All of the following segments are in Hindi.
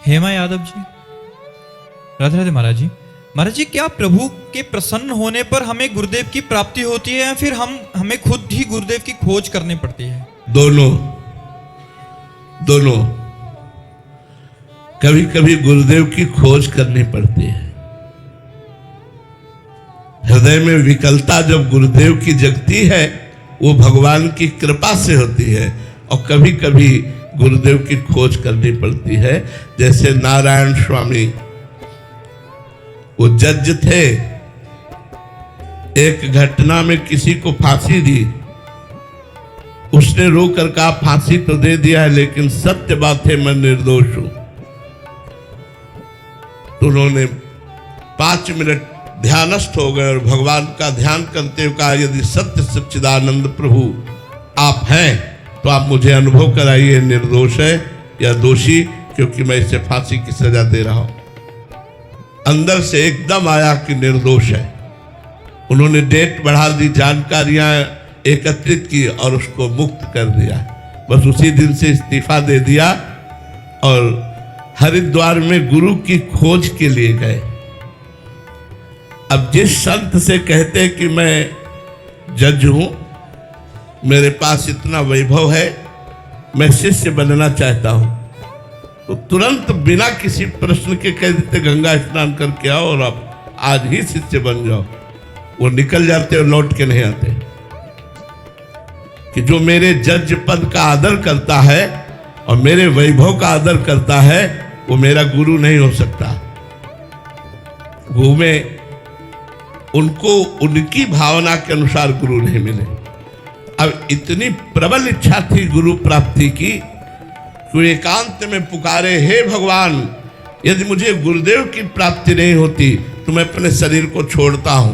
हेमा यादव जी, राधे राधे महाराज जी। महाराज जी, क्या प्रभु के प्रसन्न होने पर हमें गुरुदेव की प्राप्ति होती है या फिर हमें खुद ही गुरुदेव की खोज करनी पड़ती है? दोनों। कभी कभी गुरुदेव की खोज करनी पड़ती है। हृदय में विकलता जब गुरुदेव की जगती है वो भगवान की कृपा से होती है, और कभी कभी गुरुदेव की खोज करनी पड़ती है। जैसे नारायण स्वामी, वो जज थे, एक घटना में किसी को फांसी दी, उसने रो कर कहा फांसी तो दे दिया है लेकिन सत्य बात है मैं निर्दोष हूं। तो उन्होंने 5 मिनट ध्यानस्थ हो गए और भगवान का ध्यान करते हुए कहा यदि सत्य सच्चिदानंद प्रभु आप हैं तो आप मुझे अनुभव कराइए निर्दोष है या दोषी, क्योंकि मैं इसे फांसी की सजा दे रहा हूं। अंदर से एकदम आया कि निर्दोष है। उन्होंने डेट बढ़ा दी, जानकारियां एकत्रित की और उसको मुक्त कर दिया। बस उसी दिन से इस्तीफा दे दिया और हरिद्वार में गुरु की खोज के लिए गए। अब जिस संत से कहते कि मैं जज हूं, मेरे पास इतना वैभव है, मैं शिष्य बनना चाहता हूं, तो तुरंत बिना किसी प्रश्न के कह देते गंगा स्नान करके आओ और आप आज ही शिष्य बन जाओ। वो निकल जाते और लौट के नहीं आते। कि जो मेरे जज पद का आदर करता है और मेरे वैभव का आदर करता है वो मेरा गुरु नहीं हो सकता। घूमे, उनको उनकी भावना के अनुसार गुरु नहीं मिले। अब इतनी प्रबल इच्छा थी गुरु प्राप्ति की कि एकांत में पुकारे, हे भगवान यदि मुझे गुरुदेव की प्राप्ति नहीं होती तो मैं अपने शरीर को छोड़ता हूं।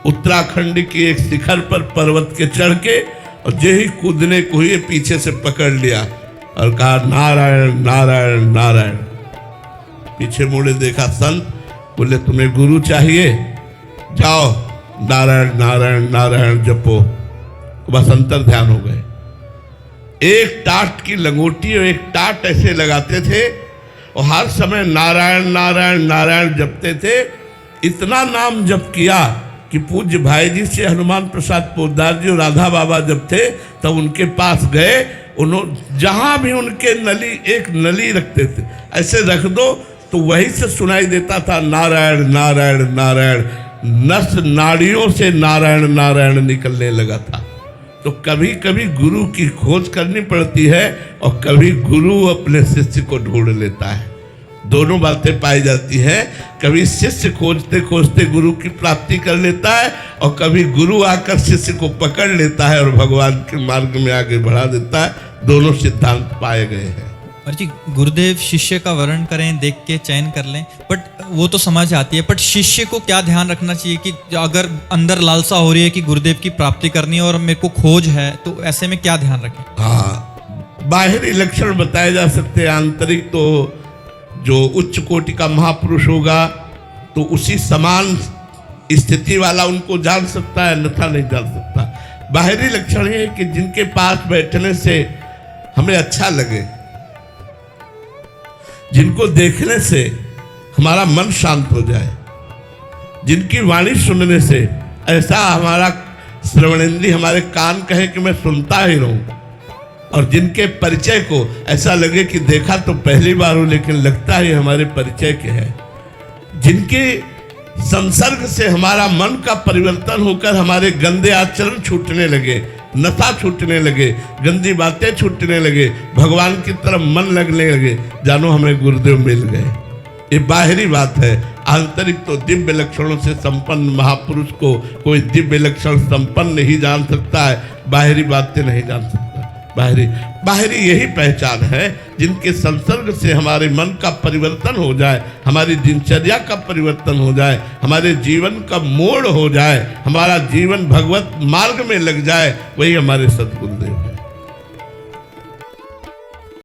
उत्तराखंड की एक शिखर पर पर्वत के चढ़ के और जे ही कूदने को ही पीछे से पकड़ लिया और कहा नारायण नारायण नारायण। पीछे मुड़े देखा संत, बोले तुम्हें गुरु चाहिए, जाओ नारायण नारायण नारायण जपो। बस अंतर ध्यान हो गए। एक टाट की लंगोटी और एक टाट ऐसे लगाते थे और हर समय नारायण नारायण नारायण जपते थे। इतना नाम जप किया कि पूज्य भाई जी से हनुमान प्रसाद पोद्दार जी और राधा बाबा जब थे तब उनके पास गए। उन्होंने जहां भी उनके नली, एक नली रखते थे, ऐसे रख दो तो वहीं से सुनाई देता था नारायण नारायण नारायण। नस नाड़ियों से नारायण नारायण निकलने लगा था। तो कभी कभी गुरु की खोज करनी पड़ती है और कभी गुरु अपने शिष्य को ढूंढ लेता है। दोनों बातें पाई जाती हैं। कभी शिष्य खोजते खोजते गुरु की प्राप्ति कर लेता है और कभी गुरु आकर शिष्य को पकड़ लेता है और भगवान के मार्ग में आगे बढ़ा देता है। दोनों सिद्धांत पाए गए हैं। और जी, गुरुदेव शिष्य का वर्ण करें, देख के चयन कर लें, बट वो तो समझ आती है। बट शिष्य को क्या ध्यान रखना चाहिए कि अगर अंदर लालसा हो रही है कि गुरुदेव की प्राप्ति करनी है और मेरे को खोज है, तो ऐसे में क्या ध्यान रखें? हाँ, बाहरी लक्षण बताए जा सकते हैं। आंतरिक तो जो उच्च कोटि का महापुरुष होगा तो उसी समान स्थिति वाला उनको जान सकता है, अन्यथा नहीं जान सकता। बाहरी लक्षण है कि जिनके पास बैठने से हमें अच्छा लगे, जिनको देखने से हमारा मन शांत हो जाए, जिनकी वाणी सुनने से ऐसा हमारा श्रवणेंद्रिय, हमारे कान कहे कि मैं सुनता ही रहूं, और जिनके परिचय को ऐसा लगे कि देखा तो पहली बार हो लेकिन लगता ही हमारे परिचय के हैं, जिनके संसर्ग से हमारा मन का परिवर्तन होकर हमारे गंदे आचरण छूटने लगे, नशा छूटने लगे, गंदी बातें छूटने लगे, भगवान की तरफ मन लगने लगे, जानो हमें गुरुदेव मिल गए। ये बाहरी बात है। आंतरिक तो दिव्य लक्षणों से संपन्न महापुरुष को कोई दिव्य लक्षण संपन्न ही जान सकता है, बाहरी बातें नहीं जान सकता। बाहरी यही पहचान है जिनके संसर्ग से हमारे मन का परिवर्तन हो जाए, हमारी दिनचर्या का परिवर्तन हो जाए, हमारे जीवन का मोड़ हो जाए, हमारा जीवन भगवत मार्ग में लग जाए, वही हमारे सद्गुरुदेव है।